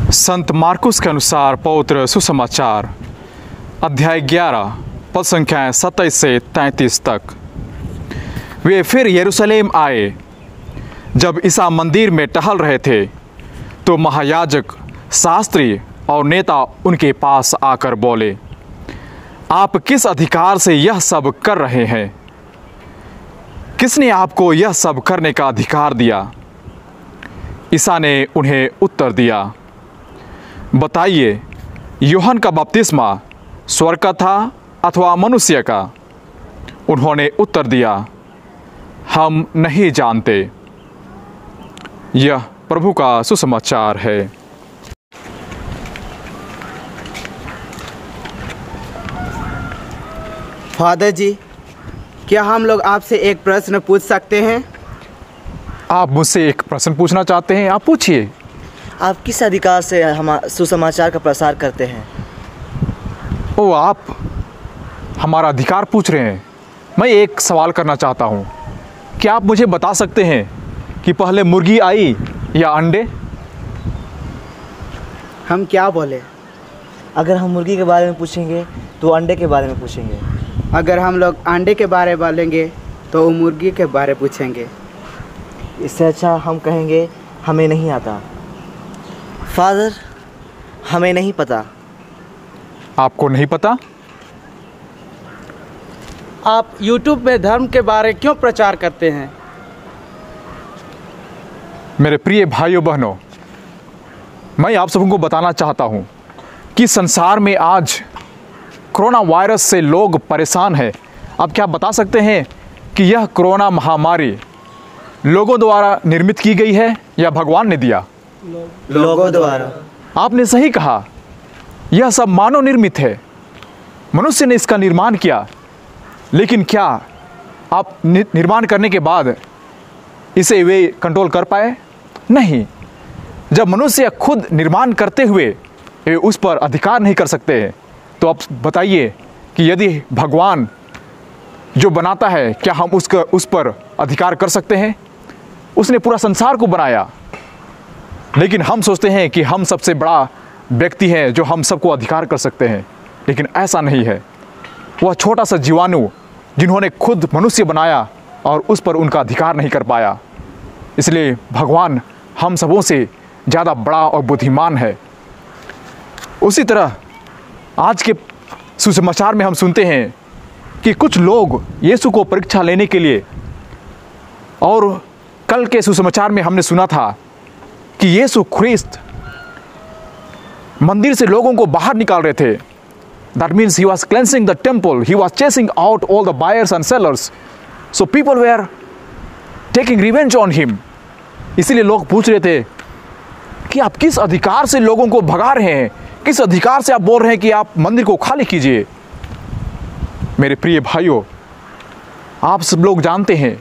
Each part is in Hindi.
संत मार्कुस के अनुसार पवित्र सुसमाचार अध्याय 11 पद संख्याएँ 27 से 33 तक। वे फिर यरूशलेम आए। जब ईसा मंदिर में टहल रहे थे तो महायाजक, शास्त्री और नेता उनके पास आकर बोले, आप किस अधिकार से यह सब कर रहे हैं? किसने आपको यह सब करने का अधिकार दिया? ईसा ने उन्हें उत्तर दिया, बताइए, यूहन्ना का बपतिस्मा स्वर्ग का था अथवा मनुष्य का? उन्होंने उत्तर दिया, हम नहीं जानते। यह प्रभु का सुसमाचार है। फादर जी, क्या हम लोग आपसे एक प्रश्न पूछ सकते हैं? आप मुझसे एक प्रश्न पूछना चाहते हैं? आप पूछिए। आप किस अधिकार से सुसमाचार का प्रसार करते हैं? ओ, आप हमारा अधिकार पूछ रहे हैं। मैं एक सवाल करना चाहता हूँ। क्या आप मुझे बता सकते हैं कि पहले मुर्गी आई या अंडे? हम क्या बोले? अगर हम मुर्गी के बारे में पूछेंगे तो अंडे के बारे में पूछेंगे। अगर हम लोग अंडे के बारे में बोलेंगे तो वो मुर्गी के बारे में पूछेंगे। इससे अच्छा हम कहेंगे हमें नहीं आता। फादर, हमें नहीं पता। आपको नहीं पता? आप YouTube में धर्म के बारे क्यों प्रचार करते हैं? मेरे प्रिय भाइयों बहनों, मैं आप सबको बताना चाहता हूँ कि संसार में आज कोरोना वायरस से लोग परेशान हैं। आप क्या बता सकते हैं कि यह कोरोना महामारी लोगों द्वारा निर्मित की गई है या भगवान ने दिया? लोगों द्वारा। आपने सही कहा, यह सब मानव निर्मित है। मनुष्य ने इसका निर्माण किया, लेकिन क्या आप निर्माण करने के बाद इसे वे कंट्रोल कर पाए? नहीं। जब मनुष्य खुद निर्माण करते हुए वे उस पर अधिकार नहीं कर सकते हैं, तो आप बताइए कि यदि भगवान जो बनाता है, क्या हम उस पर अधिकार कर सकते हैं? उसने पूरा संसार को बनाया, लेकिन हम सोचते हैं कि हम सबसे बड़ा व्यक्ति हैं जो हम सबको अधिकार कर सकते हैं, लेकिन ऐसा नहीं है। वह छोटा सा जीवाणु जिन्होंने खुद मनुष्य बनाया और उस पर उनका अधिकार नहीं कर पाया। इसलिए भगवान हम सबों से ज़्यादा बड़ा और बुद्धिमान है। उसी तरह आज के सुसमाचार में हम सुनते हैं कि कुछ लोग यीशु को परीक्षा लेने के लिए, और कल के सुसमाचार में हमने सुना था कि यीशु ख्रिस्त मंदिर से लोगों को बाहर निकाल रहे थे। That means he was cleansing the temple. He was chasing out all the buyers and sellers. So people were taking revenge on him. इसीलिए लोग पूछ रहे थे कि आप किस अधिकार से लोगों को भगा रहे हैं? किस अधिकार से आप बोल रहे हैं कि आप मंदिर को खाली कीजिए? मेरे प्रिय भाइयों, आप सब लोग जानते हैं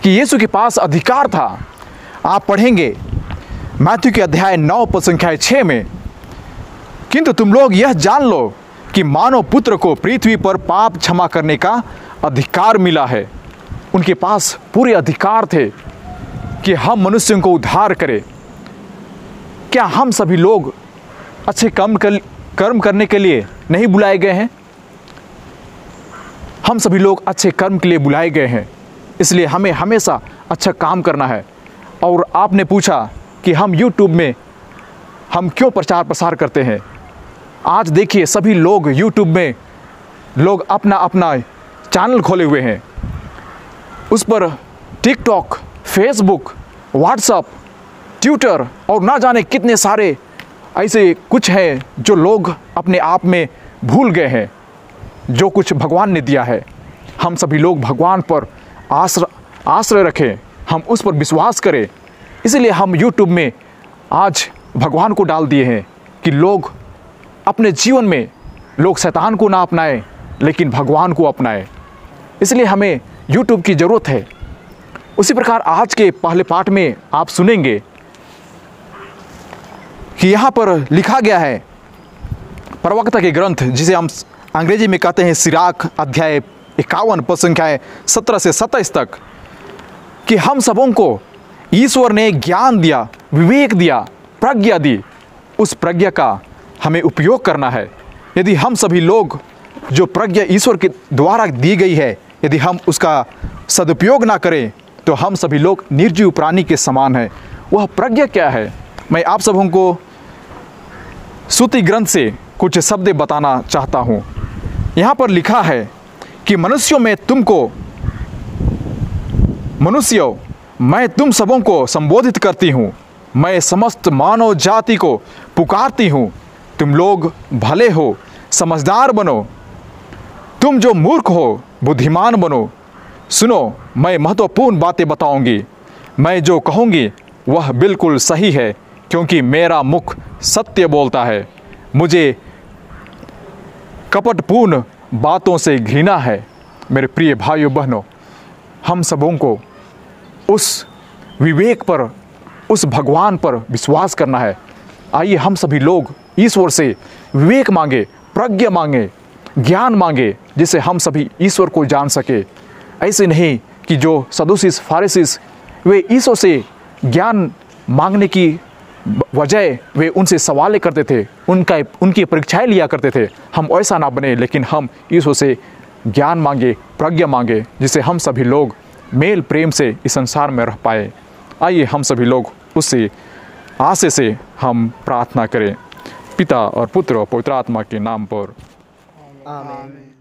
कि यीशु के पास अधिकार था। आप पढ़ेंगे मैथ्यू के अध्याय 9 पद संख्या 6 में, किंतु तुम लोग यह जान लो कि मानव पुत्र को पृथ्वी पर पाप क्षमा करने का अधिकार मिला है। उनके पास पूरे अधिकार थे कि हम मनुष्यों को उद्धार करें। क्या हम सभी लोग अच्छे कर्म करने के लिए नहीं बुलाए गए हैं? हम सभी लोग अच्छे कर्म के लिए बुलाए गए हैं, इसलिए हमें हमेशा अच्छा काम करना है। और आपने पूछा कि हम YouTube में हम क्यों प्रचार प्रसार करते हैं। आज देखिए, सभी लोग YouTube में लोग अपना अपना चैनल खोले हुए हैं। उस पर टिकटॉक, फेसबुक, व्हाट्सएप, ट्विटर और ना जाने कितने सारे ऐसे कुछ हैं जो लोग अपने आप में भूल गए हैं जो कुछ भगवान ने दिया है। हम सभी लोग भगवान पर आश्रय रखें, हम उस पर विश्वास करें। इसलिए हम YouTube में आज भगवान को डाल दिए हैं कि लोग अपने जीवन में लोग शैतान को ना अपनाएं, लेकिन भगवान को अपनाएं। इसलिए हमें YouTube की ज़रूरत है। उसी प्रकार आज के पहले पाठ में आप सुनेंगे कि यहाँ पर लिखा गया है प्रवक्ता के ग्रंथ, जिसे हम अंग्रेजी में कहते हैं सिराक, अध्याय 51 पद संख्याएँ 17 से 27 तक, कि हम सबों को ईश्वर ने ज्ञान दिया, विवेक दिया, प्रज्ञा दी, उस प्रज्ञा का हमें उपयोग करना है। यदि हम सभी लोग जो प्रज्ञा ईश्वर के द्वारा दी गई है, यदि हम उसका सदुपयोग ना करें तो हम सभी लोग निर्जीव प्राणी के समान हैं। वह प्रज्ञा क्या है? मैं आप सबों को श्रुति ग्रंथ से कुछ शब्द बताना चाहता हूँ। यहाँ पर लिखा है कि मनुष्यों, मैं तुम सबों को संबोधित करती हूँ, मैं समस्त मानव जाति को पुकारती हूँ, तुम लोग भले हो, समझदार बनो, तुम जो मूर्ख हो बुद्धिमान बनो। सुनो, मैं महत्वपूर्ण बातें बताऊंगी, मैं जो कहूँगी वह बिल्कुल सही है, क्योंकि मेरा मुख सत्य बोलता है। मुझे कपटपूर्ण बातों से घृणा है। मेरे प्रिय भाइयों बहनों, हम सबों को उस विवेक पर, उस भगवान पर विश्वास करना है। आइए हम सभी लोग ईश्वर से विवेक मांगे, प्रज्ञा मांगे, ज्ञान मांगे, जिससे हम सभी ईश्वर को जान सके। ऐसे नहीं कि जो सदूसीस फारिसीस वे ईश्वर से ज्ञान मांगने की वजह वे उनसे सवाल करते थे, उनकी परीक्षाएं लिया करते थे। हम ऐसा ना बने, लेकिन हम ईश्वर से ज्ञान मांगे, प्रज्ञा मांगे, जिससे हम सभी लोग मेल प्रेम से इस संसार में रह पाए। आइए हम सभी लोग उससे आशय से हम प्रार्थना करें। पिता और पुत्र और पवित्र आत्मा के नाम पर आमीन।